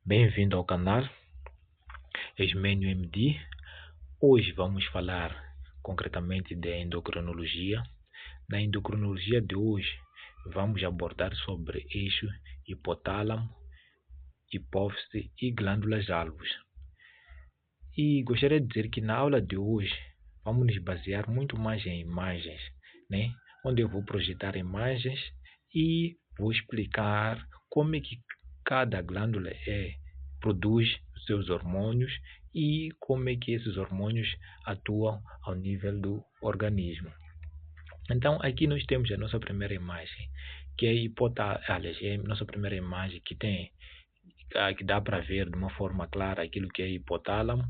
Bem-vindo ao canal Esmênio MD. Hoje vamos falar concretamente de endocrinologia. Na endocrinologia de hoje, vamos abordar sobre eixo hipotálamo, hipófise e glândulas-alvos. E gostaria de dizer que na aula de hoje vamos nos basear muito mais em imagens, né? Onde eu vou projetar imagens e vou explicar como é que cada glândula produz os seus hormônios e como é que esses hormônios atuam ao nível do organismo. Então, aqui nós temos a nossa primeira imagem, que é a nossa primeira imagem que dá para ver de uma forma clara aquilo que é hipotálamo,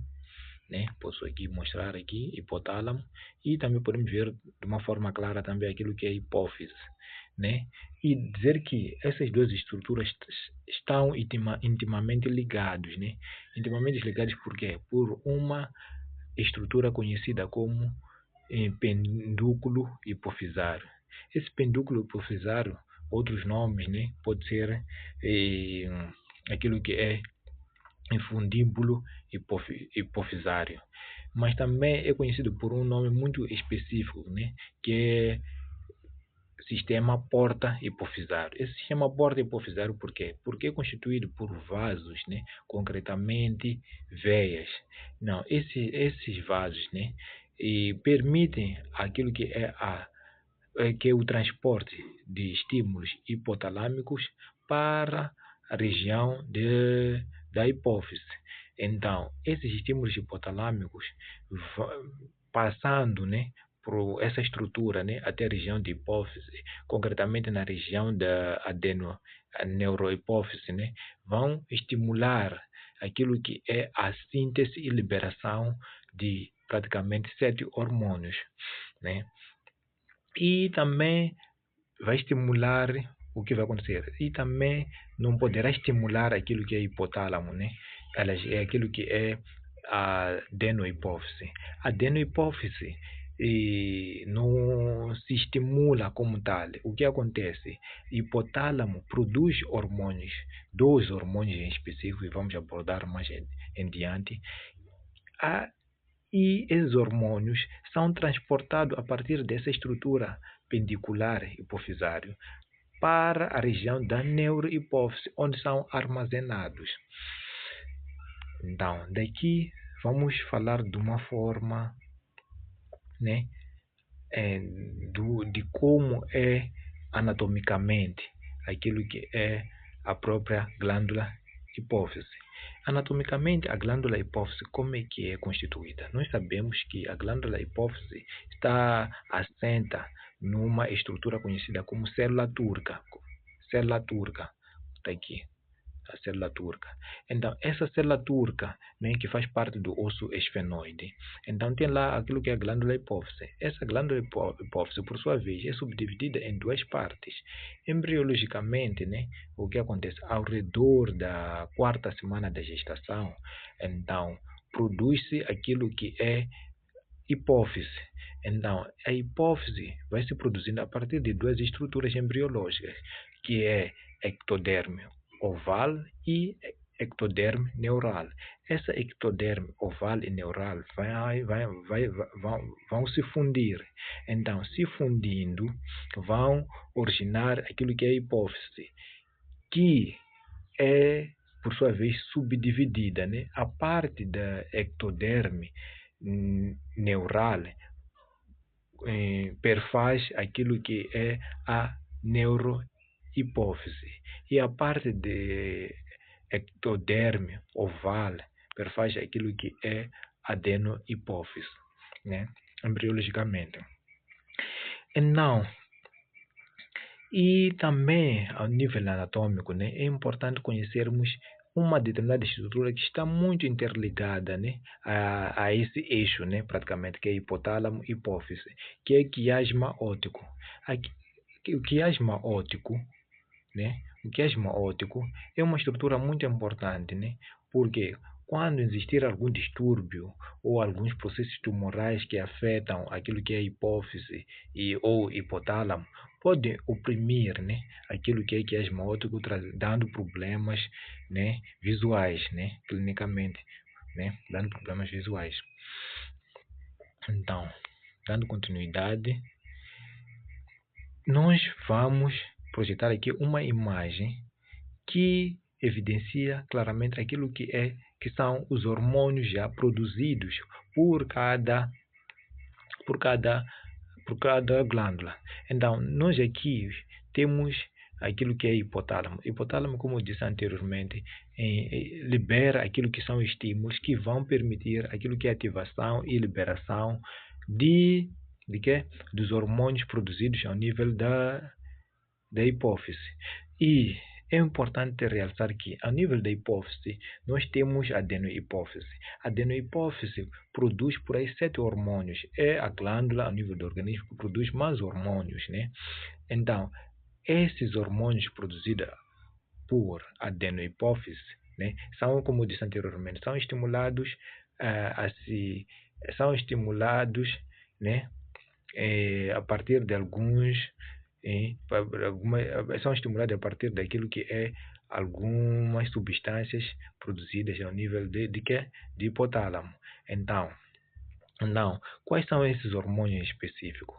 né? Posso aqui mostrar aqui hipotálamo e também podemos ver de uma forma clara também aquilo que é hipófise, né? E dizer que essas duas estruturas estão intimamente ligados, né? Intimamente ligados por quê? Por uma estrutura conhecida como pendúculo hipofisário. Esse pendúculo hipofisário, outros nomes, né? Pode ser aquilo que é infundíbulo hipofisário, mas também é conhecido por um nome muito específico, né, que é sistema porta hipofisário. Esse sistema porta hipofisário por quê? Porque é constituído por vasos, né, concretamente veias. Não, esses vasos, né, permitem aquilo que é o transporte de estímulos hipotalâmicos para a região da hipófise. Então, esses estímulos hipotalâmicos, passando, né, por essa estrutura, né, até a região de hipófise, concretamente na região da neurohipófise, né, vão estimular aquilo que é a síntese e liberação de praticamente 7 hormônios, né? E também vai estimular o que vai acontecer. E também não poderá estimular aquilo que é hipotálamo, né? É aquilo que é a adenohipófise. A adenohipófise não se estimula como tal. O que acontece? Hipotálamo produz hormônios, dois hormônios em específico, e vamos abordar mais em diante. E esses hormônios são transportados a partir dessa estrutura pendicular hipofisário para a região da neurohipófise, onde são armazenados. Então, daqui vamos falar de uma forma, né, de como é anatomicamente aquilo que é a própria glândula hipófise. Anatomicamente, a glândula hipófise, como é que é constituída? Nós sabemos que a glândula hipófise está assenta numa estrutura conhecida como célula turca. Célula turca, está aqui, a célula turca. Então, essa célula turca, né, que faz parte do osso esfenoide, então tem lá aquilo que é a glândula hipófise. Essa glândula hipófise, por sua vez, é subdividida em duas partes. Embriologicamente, né, o que acontece ao redor da quarta semana da gestação, então produz-se aquilo que é hipófise. Então, a hipófise vai se produzindo a partir de duas estruturas embriológicas, que é ectoderme oval e ectoderme neural. Essa ectoderme oval e neural vão se fundir. Então, se fundindo, vão originar aquilo que é a hipófise, que é, por sua vez, subdividida, né? A parte da ectoderme neural perfaz aquilo que é a neurohipófise, e a parte de ectoderme oval perfaz aquilo que é adenohipófise, né? Embriologicamente. Então, e também, ao nível anatômico, né, é importante conhecermos uma determinada estrutura que está muito interligada, né, a esse eixo, né, praticamente, que é hipotálamo hipófise, que é quiasma óptico. O quiasma óptico, né, o quiasma óptico é uma estrutura muito importante, né, porque quando existir algum distúrbio ou alguns processos tumorais que afetam aquilo que é a hipófise ou hipotálamo, pode oprimir, né, aquilo que é quiasmótico, dando problemas, né, visuais, né, clinicamente, né, dando problemas visuais. Então, dando continuidade, nós vamos projetar aqui uma imagem que evidencia claramente aquilo que são os hormônios já produzidos por cada glândula. Então, nós aqui temos aquilo que é hipotálamo. Hipotálamo, como eu disse anteriormente, libera aquilo que são estímulos que vão permitir aquilo que é ativação e liberação de quê? Dos hormônios produzidos ao nível da hipófise. E é importante realçar que, ao nível da hipófise, nós temos a adenohipófise. A adenohipófise produz por aí 7 hormônios. É a glândula, ao nível do organismo, que produz mais hormônios, né? Então, esses hormônios produzidos por adenohipófise, né, são, como eu disse anteriormente, são estimulados, né, a partir de alguns são estimulados a partir daquilo que é algumas substâncias produzidas ao nível de quê? De hipotálamo. Então, quais são esses hormônios específicos?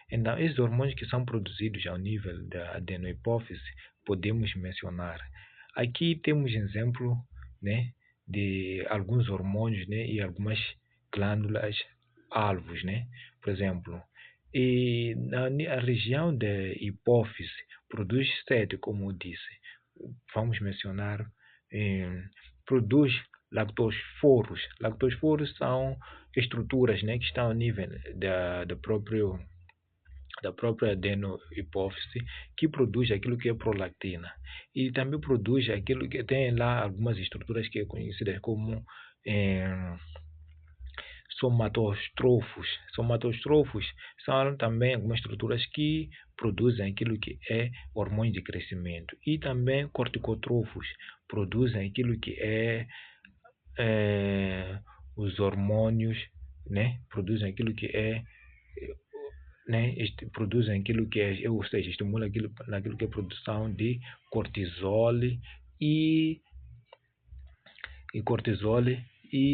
Então, esses hormônios que são produzidos ao nível da adenohipófise, podemos mencionar. Aqui temos exemplo, né, de alguns hormônios, né, e algumas glândulas alvos, né? Por exemplo, a região da hipófise produz 7, como eu disse. Vamos mencionar, produz lactosforos. Lactosforos são estruturas, né, que estão ao nível da própria adenohipófise, que produz aquilo que é prolactina. E também produz aquilo que tem lá algumas estruturas que é conhecidas como somatostrofos. Somatostrofos são também algumas estruturas que produzem aquilo que é hormônio de crescimento. E também corticotrofos produzem aquilo que é os hormônios, né? Produzem aquilo que é, né? Produzem aquilo que é, ou seja, estimulam naquilo que é produção de cortisol e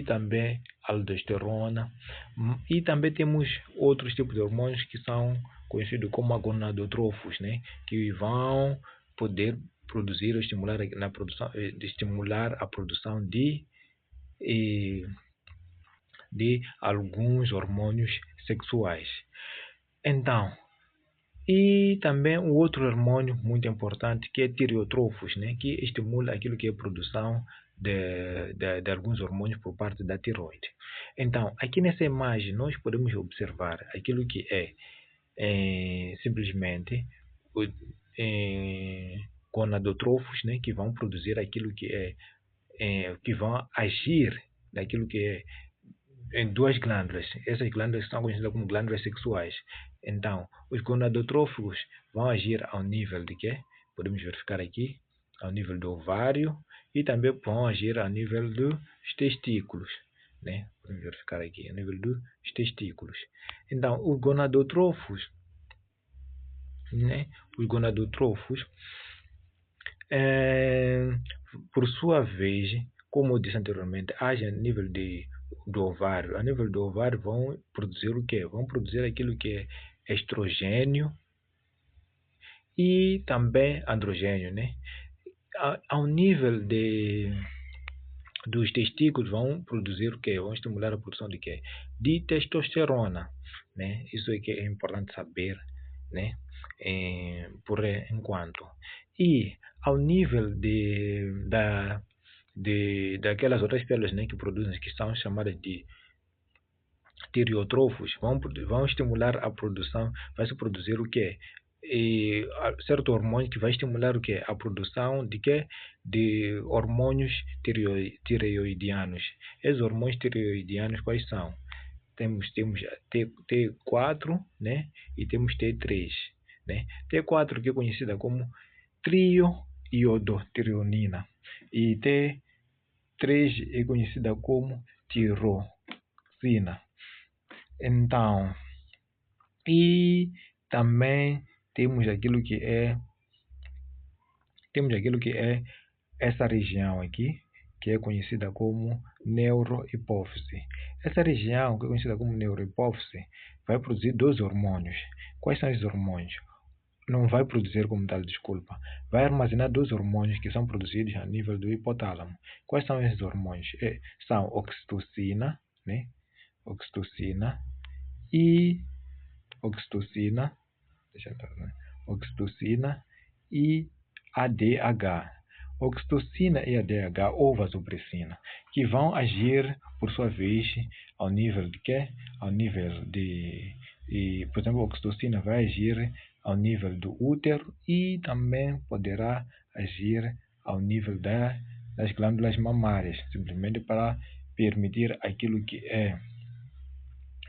também aldosterona. E também temos outros tipos de hormônios que são conhecidos como gonadotrófos, né, que vão poder produzir ou estimular a produção de alguns hormônios sexuais. Então, e também um outro hormônio muito importante que é tireotrófos, né, que estimula aquilo que é a produção de alguns hormônios por parte da tiroide. Então, aqui nessa imagem nós podemos observar aquilo que é simplesmente gonadotrófos, né, que vão produzir aquilo que que vão agir naquilo que é em duas glândulas. Essas glândulas são conhecidas como glândulas sexuais. Então, os gonadotróficos vão agir ao nível de quê? Podemos verificar aqui, ao nível do ovário, e também vão agir ao nível dos testículos, né? Podemos verificar aqui, ao nível dos testículos. Então, os gonadotróficos, né? Os gonadotróficos, por sua vez, como eu disse anteriormente, agem a nível do ovário. A nível do ovário vão produzir o quê? Vão produzir aquilo que é estrogênio e também androgênio, né? Ao nível dos testículos vão produzir o quê? Vão estimular a produção de quê? De testosterona, né? Isso é que é importante saber, né? Por enquanto. E ao nível daquelas outras células, né, que produzem, que são chamadas de tireotrófos, vão estimular a produção, vai se produzir o quê? Certo hormônio que vai estimular o quê? A produção de quê? De hormônios tireoidianos. Esses hormônios tireoidianos quais são? Temos T4, né? E temos T3, né? T4 que é conhecida como trioiodotironina e T3 3 é conhecida como tirosina. Então, e também temos aquilo que é essa região aqui, que é conhecida como neurohipófise. Essa região, que é conhecida como neurohipófise, vai produzir 2 hormônios. Quais são esses hormônios? Não vai produzir como tal, desculpa. Vai armazenar 2 hormônios que são produzidos a nível do hipotálamo. Quais são esses hormônios? São oxitocina, né? Oxitocina e ADH. Oxitocina e ADH ou vasopressina, que vão agir, por sua vez, ao nível de quê? Ao nível de, por exemplo, a oxitocina vai agir ao nível do útero e também poderá agir ao nível das glândulas mamárias, simplesmente para permitir aquilo que é,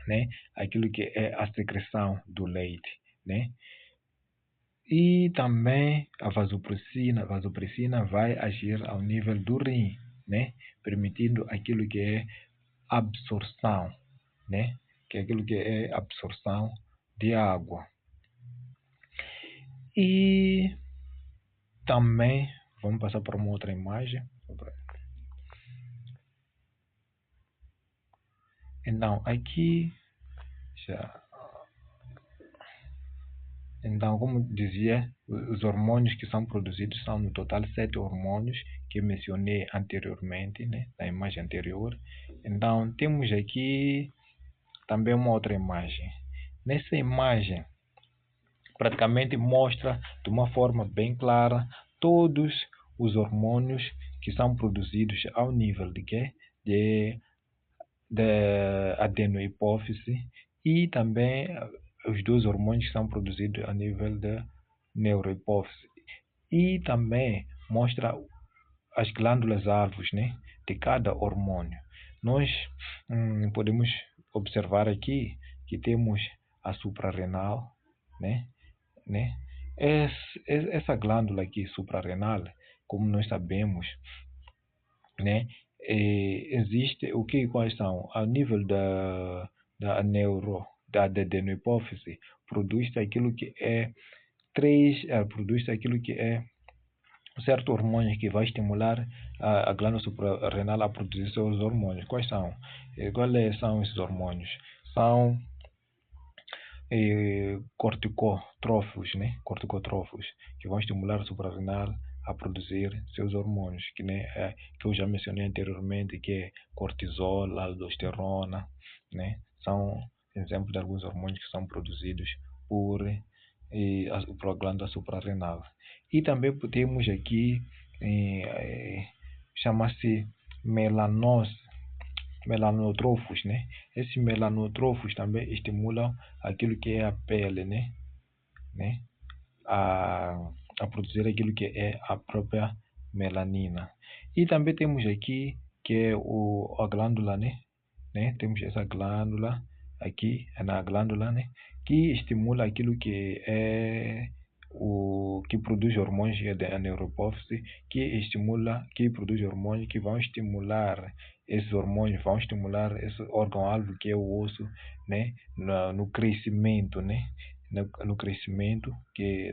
né? Aquilo que é a secreção do leite, né? E também a vasopressina vai agir ao nível do rim, né? Permitindo aquilo que é absorção, né? Que é aquilo que é absorção de água. E também, vamos passar para uma outra imagem. Então, aqui Então, como dizia, os hormônios que são produzidos são no total 7 hormônios que eu mencionei anteriormente, né, na imagem anterior. Então, temos aqui também uma outra imagem. Nessa imagem, praticamente mostra de uma forma bem clara todos os hormônios que são produzidos ao nível de quê? De adenohipófise e também os 2 hormônios que são produzidos a nível da neurohipófise. E também mostra as glândulas alvos, né, de cada hormônio. Nós podemos observar aqui que temos a suprarrenal, né? Essa glândula aqui suprarrenal, como nós sabemos, né? Existe quais são? A nível da adenohipófise, produz aquilo que é um certo hormônio que vai estimular a glândula suprarrenal a produzir seus hormônios. Quais são? Quais são esses hormônios? São corticotróficos, né? Corticotróficos, que vão estimular a suprarrenal a produzir seus hormônios, que eu já mencionei anteriormente, que é cortisol, aldosterona, né? São exemplos de alguns hormônios que são produzidos por a glândula suprarrenal. E também temos aqui, chama-se melanotróficos, né? Esses melanotróficos também estimulam aquilo que é a pele, né? A produzir aquilo que é a própria melanina. E também temos aqui que é a glândula, né? Temos essa glândula aqui, na glândula, né? Que estimula aquilo que é que produz hormônios da neurohipófise, que produz hormônios que vão estimular esses hormônios, vão estimular esse órgão-alvo que é o osso, né? No crescimento, né? No crescimento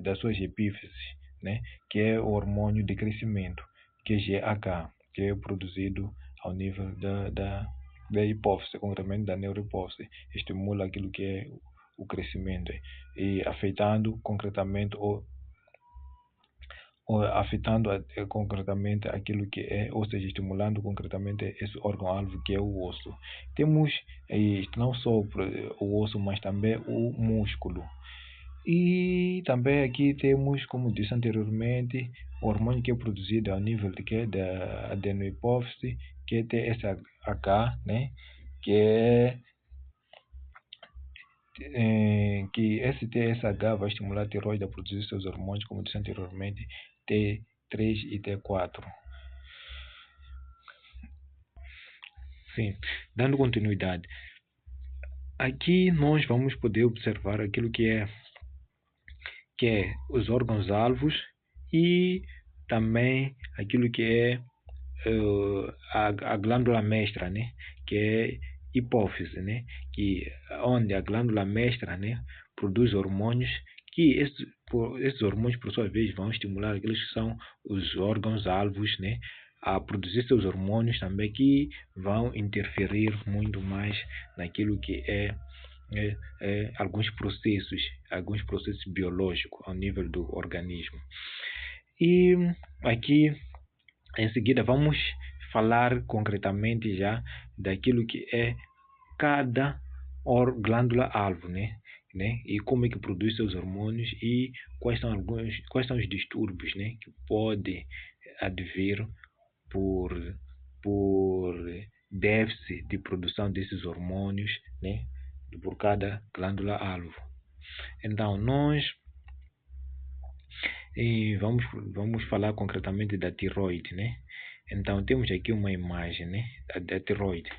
das suas epífises, né? Que é o hormônio de crescimento, que é GH, que é produzido ao nível da hipófise, concretamente da neurohipófise, estimula aquilo que é o crescimento e afetando concretamente concretamente aquilo que é, ou seja, estimulando concretamente esse órgão-alvo que é o osso. Temos não só o osso, mas também o músculo. E também aqui temos, como disse anteriormente, o hormônio que é produzido ao nível da adenohipófise, que é TSH, né? Que esse TSH vai estimular a tireoide a produzir seus hormônios, como disse anteriormente, T3 e T4. Sim, dando continuidade. Aqui nós vamos poder observar aquilo que é os órgãos-alvos e também aquilo que é a glândula mestra, né, que é hipófise, né, que onde a glândula mestra, né, produz hormônios que esses hormônios, por sua vez, vão estimular aqueles que são os órgãos-alvos, né, a produzir seus hormônios também, que vão interferir muito mais naquilo que alguns processos biológicos ao nível do organismo. E aqui, em seguida, vamos falar concretamente já daquilo que é cada glândula-alvo, né? E como é que produz seus hormônios e quais são os distúrbios, né, que podem advir por déficit de produção desses hormônios, né, por cada glândula-alvo. Então, nós vamos falar concretamente da tiroide, né? Então, temos aqui uma imagem, né, da tiroide.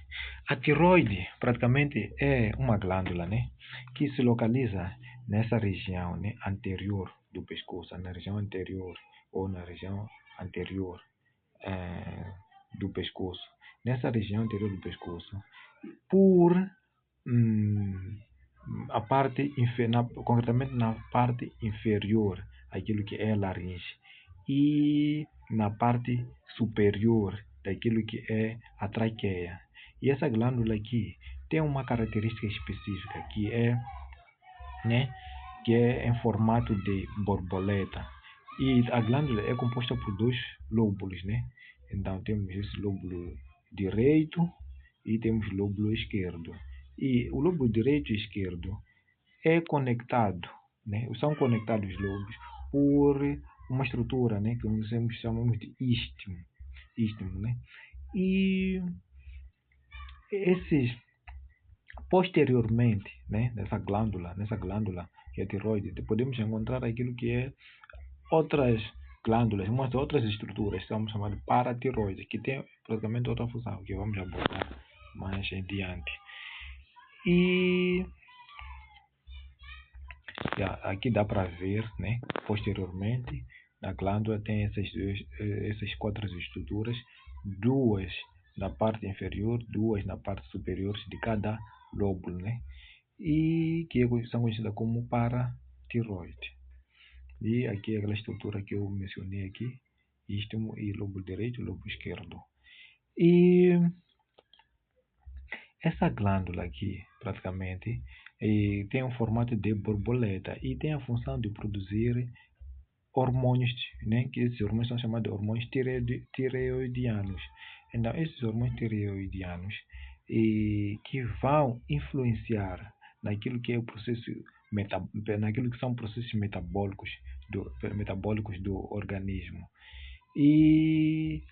A tiroide, praticamente, é uma glândula, né, que se localiza nessa região, né, anterior do pescoço, na região anterior ou na região anterior do pescoço. Nessa região anterior do pescoço, por a parte concretamente na parte inferior, aquilo que é a laringe, e na parte superior daquilo que é a traqueia. E essa glândula aqui tem uma característica específica que é em formato de borboleta. E a glândula é composta por dois lóbulos, né? Então temos esse lóbulo direito e temos o lóbulo esquerdo. E o lóbulo direito e esquerdo é conectado, né? São conectados os lobos por uma estrutura, né, que nós chamamos de istmo, né? E esses posteriormente, né, nessa glândula que é a tiroide, podemos encontrar aquilo que é outras glândulas, outras estruturas, estamos chamando de paratiroide, que tem praticamente outra função, que vamos abordar mais adiante. E aqui dá para ver, né, posteriormente, a glândula tem essas quatro estruturas, duas na parte inferior, duas na parte superior de cada lóbulo, né, e que são conhecidas como paratiroide. E aqui é aquela estrutura que eu mencionei aqui, istmo e lóbulo direito e lóbulo esquerdo. E essa glândula aqui, praticamente, tem um formato de borboleta e tem a função de produzir hormônios, né, que esses hormônios são chamados de hormônios tireoidianos. Então, esses hormônios tireoidianos que vão influenciar naquilo que é o processo naquilo que são processos metabólicos do organismo, e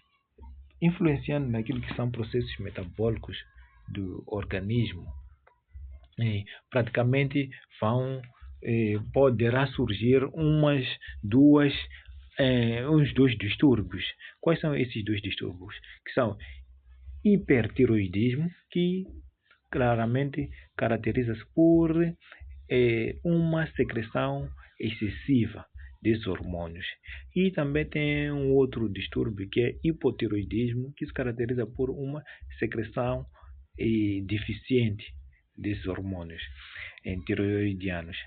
influenciando naquilo que são processos metabólicos do organismo, praticamente poderá surgir uns dois distúrbios. Quais são esses dois distúrbios? Que são hipertiroidismo, que claramente caracteriza-se por uma secreção excessiva desses hormônios. E também tem um outro distúrbio que é hipotiroidismo, que se caracteriza por uma secreção deficiente desses hormônios tiroidianos.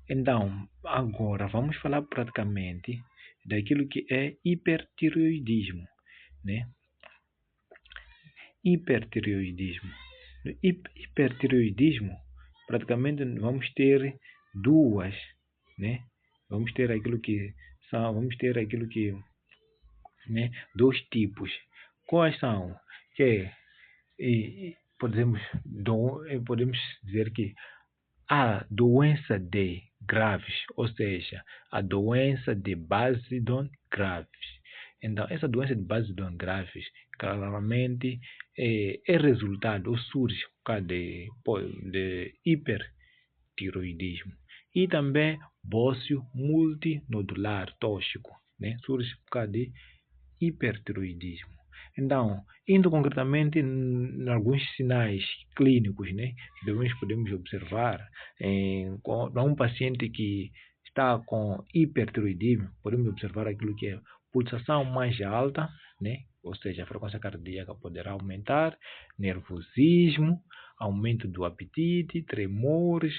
Então, agora vamos falar praticamente daquilo que é hipertiroidismo, né? Hipertiroidismo. No hipertiroidismo, praticamente vamos ter duas, né? Vamos ter aquilo que né, dois tipos. Quais são? Podemos dizer que a doença de Graves, ou seja, a doença de Basedon Graves. Então, essa doença de Basedon Graves claramente é resultado ou surge por causa de hipertiroidismo. E também bócio multinodular tóxico, né? Surge por causa de hipertiroidismo. Então, indo concretamente em alguns sinais clínicos, né, que podemos observar para um paciente que está com hipertiroidismo, podemos observar aquilo que é pulsação mais alta, né, ou seja, a frequência cardíaca poderá aumentar, nervosismo, aumento do apetite, tremores,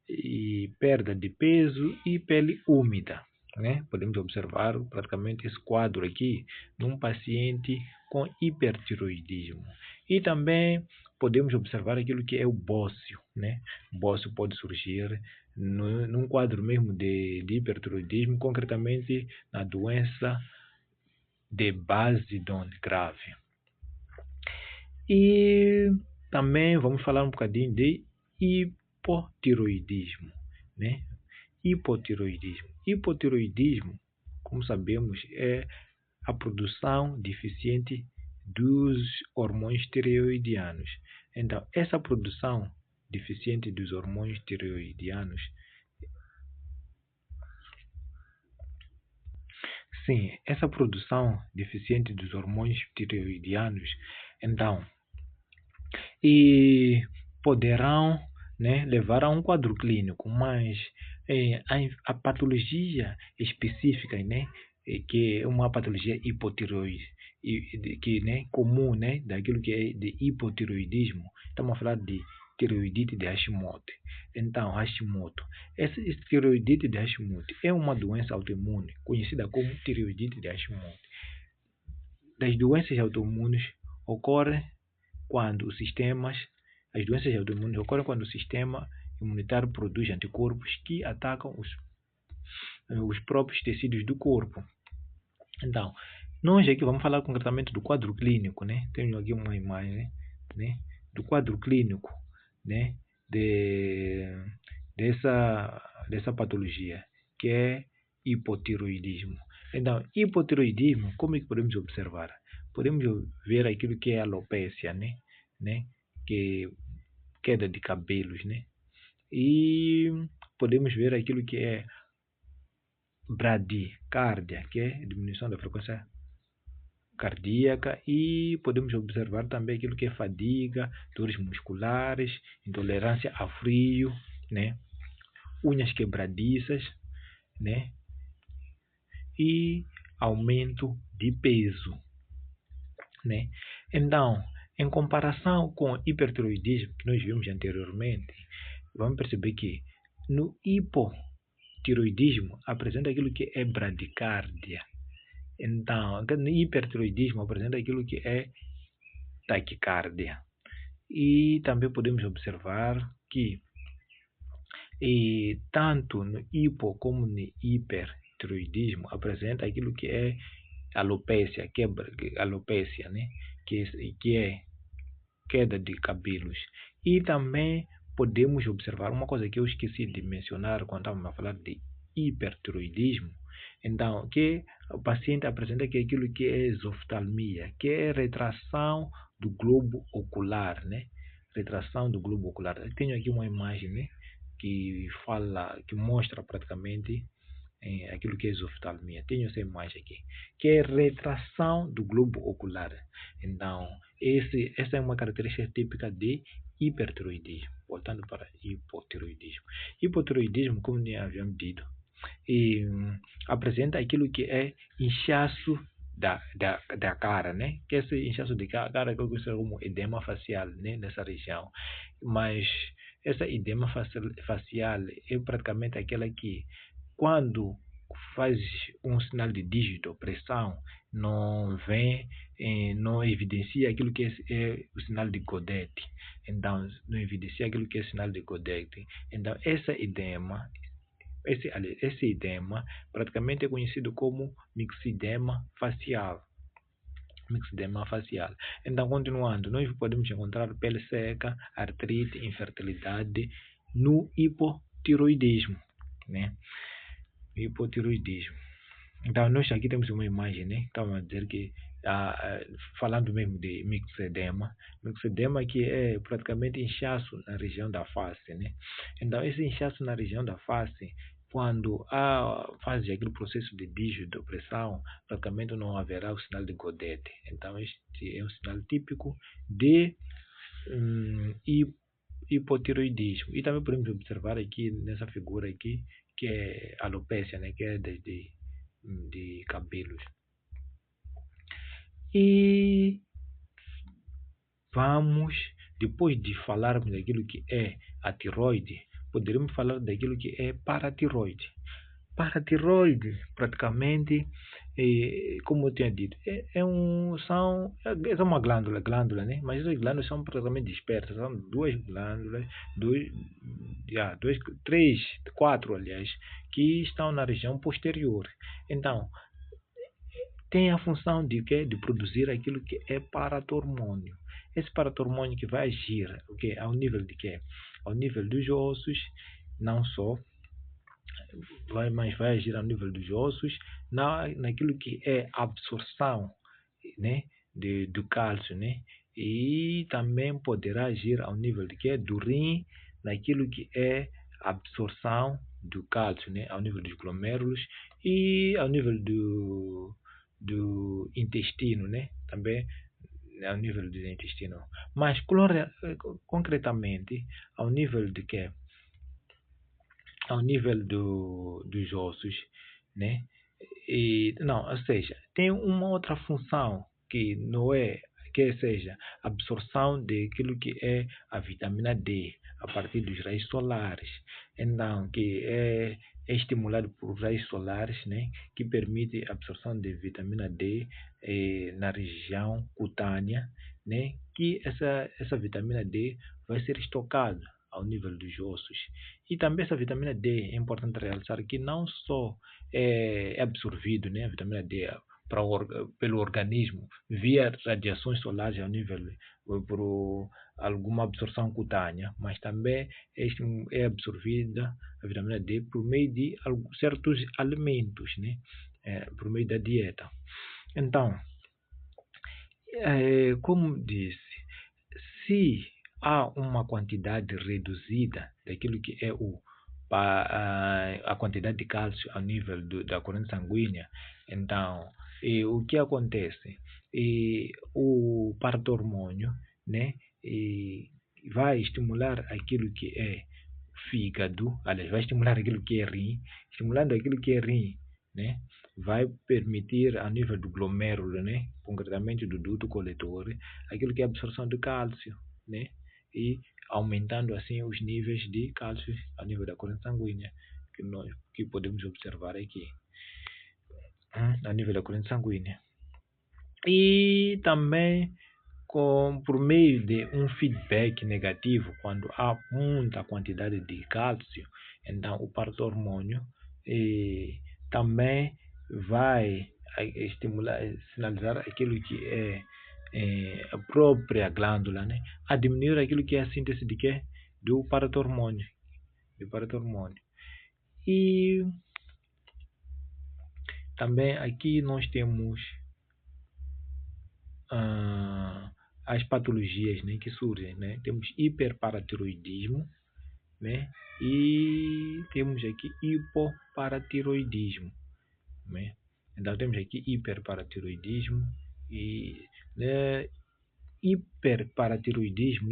e perda de peso e pele úmida, né? Podemos observar praticamente esse quadro aqui num paciente com hipertiroidismo. E também podemos observar aquilo que é o bócio, né? O bócio pode surgir num quadro mesmo de hipertiroidismo, concretamente na doença de Basedon grave. E também vamos falar um bocadinho de hipotiroidismo, né? Hipotiroidismo, como sabemos, é a produção deficiente dos hormônios tireoidianos. Então, essa produção deficiente dos hormônios tireoidianos, essa produção deficiente dos hormônios tireoidianos, então, e poderão, né, levar a um quadro clínico, mas a patologia específica, né, que é uma patologia hipotiroide, que, né, comum, né, daquilo que é de hipotiroidismo, estamos a falar de tireoidite de Hashimoto. Então, Hashimoto. Essa tireoidite de Hashimoto é uma doença autoimune, conhecida como tireoidite de Hashimoto. Das doenças autoimunes ocorrem quando as doenças autoimunes ocorrem quando o sistema imunitário produz anticorpos que atacam os próprios tecidos do corpo. Então, nós aqui vamos falar concretamente do quadro clínico, né? Tenho aqui uma imagem, né, do quadro clínico, né, dessa patologia, que é hipotiroidismo. Então, hipotiroidismo, como é que podemos observar? Podemos ver aquilo que é alopécia, né? Que queda de cabelos, né? E podemos ver aquilo que é bradicardia, que é diminuição da frequência cardíaca, e podemos observar também aquilo que é fadiga, dores musculares, intolerância a frio, né? Unhas quebradiças, né? E aumento de peso, né? Então, em comparação com o hipertiroidismo que nós vimos anteriormente, vamos perceber que no hipotiroidismo apresenta aquilo que é bradicardia. Então, no hipertiroidismo apresenta aquilo que é taquicardia. E também podemos observar que tanto no hipo como no hipertiroidismo apresenta aquilo que é alopécia, né? Que é queda de cabelos. E também podemos observar uma coisa que eu esqueci de mencionar quando estávamos a falar de hipertiroidismo. Então, que o paciente apresenta aquilo que é exoftalmia, que é retração do globo ocular, né? Retração do globo ocular. Eu tenho aqui uma imagem, né, que mostra praticamente aquilo que é exoftalmia. Tenho essa imagem aqui, que é retração do globo ocular. Então, essa é uma característica típica de hipertiroidismo. Voltando para hipotiroidismo. Hipotiroidismo, como já havíamos dito, apresenta aquilo que é inchaço da cara, né? Que esse inchaço de cara que eu considero como edema facial, né, nessa região. Mas essa edema facial é praticamente aquela que, quando faz um sinal de dígito, pressão, não vem, não evidencia aquilo que é o sinal de Godete. Então, não evidencia aquilo que é o sinal de Godete. Então, esse edema praticamente é conhecido como mixedema facial. Então, continuando, nós podemos encontrar pele seca, artrite, infertilidade no hipotiroidismo, né? Hipotiroidismo. Então, nós aqui temos uma imagem, né? Estamos a dizer que, falando mesmo de mixedema que é praticamente inchaço na região da face, né? Então, esse inchaço na região da face, quando faz aquele processo de dígito-pressão, praticamente não haverá o sinal de Godete. Então, este é um sinal típico de hipotiroidismo. E também podemos observar aqui nessa figura aqui, que é alopécia, né, que é de cabelos. E vamos, depois de falarmos daquilo que é a tiroide, poderemos falar daquilo que é paratiroide. Paratiroide, praticamente, como eu tinha dito, é uma glândula, né? Mas as glândulas são praticamente dispersas, são duas glândulas, três, quatro, aliás, que estão na região posterior. Então, tem a função de quê? De produzir aquilo que é paratormônio. Esse paratormônio que vai agir ao nível de quê? Ao nível dos ossos, não só, mas vai agir ao nível dos ossos, naquilo que é absorção, né, do cálcio, né? E também poderá agir ao nível de quê? Do rim, naquilo que é absorção do cálcio, né? Ao nível dos glomérulos e ao nível do intestino, né? Também ao nível do intestino. Mas concretamente, ao nível de quê? Ao nível dos ossos, né? Não, ou seja, tem uma outra função que não é, que seja absorção daquilo que é a vitamina D a partir dos raios solares. Então, que é estimulado por raios solares, né, que permite a absorção de vitamina D na região cutânea, né, que essa vitamina D vai ser estocada ao nível dos ossos. E também essa vitamina D é importante realçar que não só é absorvido, né, a vitamina D pelo organismo via radiações solares ao nível por alguma absorção cutânea, mas também é absorvida a vitamina D por meio de certos alimentos, né, por meio da dieta. Então, como disse, se há uma quantidade reduzida daquilo que é a quantidade de cálcio ao nível da corrente sanguínea, então o que acontece? O paratormônio, né, vai estimular aquilo que é fígado, aliás, vai estimular aquilo que é rim, estimulando aquilo que é rim, né, vai permitir a nível do glomérulo, né, concretamente do duto coletor, aquilo que é a absorção do cálcio, né, e aumentando assim os níveis de cálcio a nível da corrente sanguínea que podemos observar aqui, a nível da corrente sanguínea. E também por meio de um feedback negativo, quando há muita quantidade de cálcio, então o paratormônio também vai estimular, sinalizar aquilo que é a própria glândula, né, a diminuir aquilo que é a síntese de quê? Do paratormônio. E também aqui nós temos as patologias, né, que surgem, né? Temos hiperparatiroidismo, né? E temos aqui hipoparatiroidismo, né? Então temos aqui hiperparatiroidismo e hiperparatiroidismo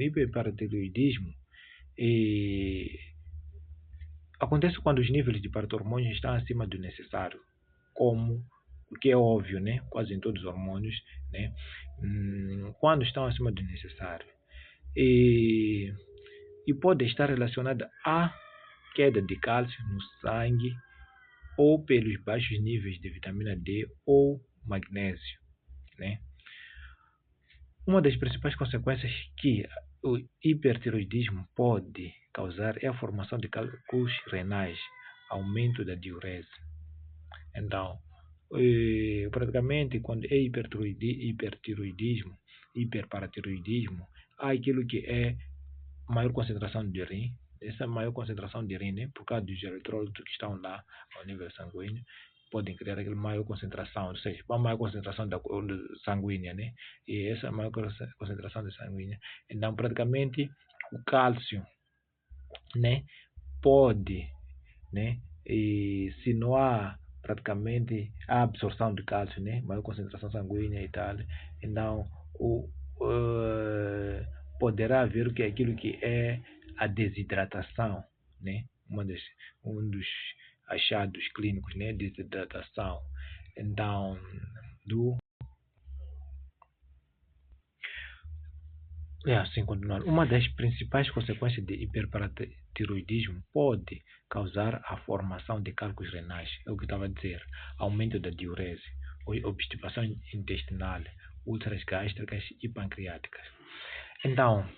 acontece quando os níveis de paratormônios estão acima do necessário, como o que é óbvio, né? Quase em todos os hormônios, né? Quando estão acima do necessário. E pode estar relacionada à queda de cálcio no sangue ou pelos baixos níveis de vitamina D ou magnésio, né? Uma das principais consequências que o hipertiroidismo pode causar é a formação de cálculos renais, aumento da diurese. Então, praticamente, quando é hipertiroidismo, hiperparatiroidismo, há aquilo que é maior concentração de rim. Essa maior concentração de rim, né, por causa dos eletrólitos que estão lá ao nível sanguíneo, podem criar aquela maior concentração, ou seja, uma maior concentração sanguínea, né? E essa maior concentração de sanguínea. Então, praticamente, o cálcio, né, pode, né, e se não há praticamente a absorção de cálcio, né, maior concentração sanguínea e tal, então poderá haver o que aquilo que é a desidratação, né, um dos achados clínicos, né, desidratação, então Assim, continuando. Uma das principais consequências de hiperparatiroidismo pode causar a formação de cálculos renais, é o que eu estava a dizer, aumento da diurese, obstipação intestinal, úlceras gástricas e pancreáticas. Então,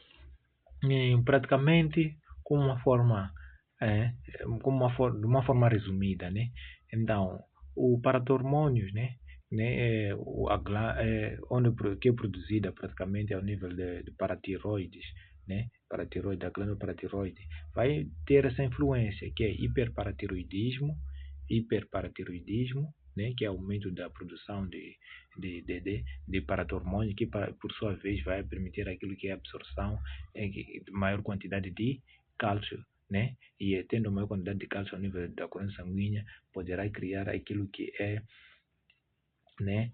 praticamente, como uma forma, é, de uma forma resumida, né? Então, o paratormônios, né, que é produzida praticamente ao nível de paratiroides, né, paratiroide, a glândula paratiroide, vai ter essa influência, que é hiperparatiroidismo, né, que é aumento da produção de paratormônio, que por sua vez vai permitir aquilo que é absorção em maior quantidade de cálcio, né, e tendo maior quantidade de cálcio ao nível da corrente sanguínea, poderá criar aquilo que é, né,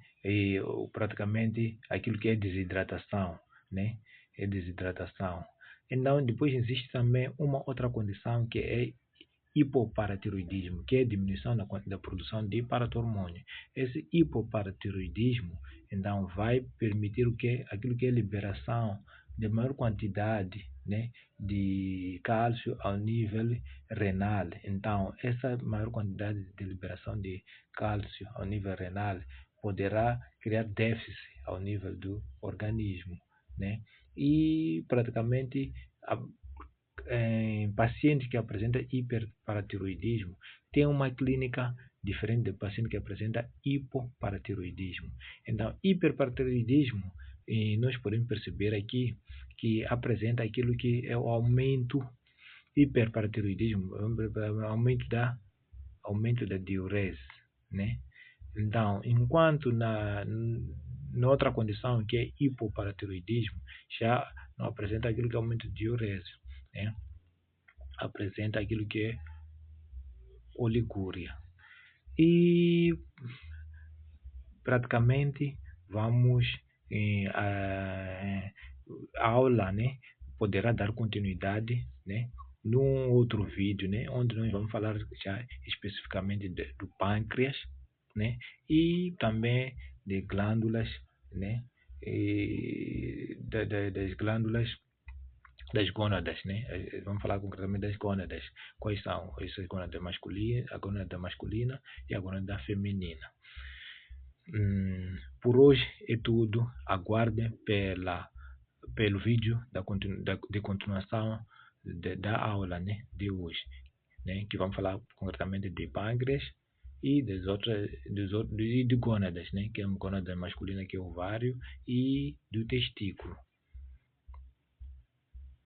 praticamente aquilo que é desidratação, né, é desidratação. Então, depois existe também uma outra condição que é hipoparatiroidismo, que é a diminuição da produção de paratormônio. Esse hipoparatiroidismo, então, vai permitir aquilo que é liberação de maior quantidade, né, de cálcio ao nível renal. Então, essa maior quantidade de liberação de cálcio ao nível renal poderá criar déficit ao nível do organismo, né? E praticamente em paciente que apresenta hiperparatiroidismo tem uma clínica diferente do paciente que apresenta hipoparatiroidismo. Então, hiperparatiroidismo, nós podemos perceber aqui que apresenta aquilo que é o aumento, hiperparatiroidismo, aumento da diurese, né? Então, enquanto na outra condição, que é hipoparatiroidismo, já não apresenta aquilo que é aumento de diurese, né? Apresenta aquilo que é oligúria. E praticamente vamos a aula, né, poderá dar continuidade, né, num outro vídeo, né, onde nós vamos falar já especificamente do pâncreas, né, e também de glândulas, né, das glândulas das gônadas, né? Vamos falar concretamente das gônadas. Quais são essas gônadas masculinas, a gônada masculina e a gônada feminina. Por hoje é tudo. Aguardem pelo vídeo de continuação da aula, né, de hoje, né, que vamos falar concretamente de pâncreas e de gônadas, né, que é a gônada masculina, que é o ovário, e do testículo.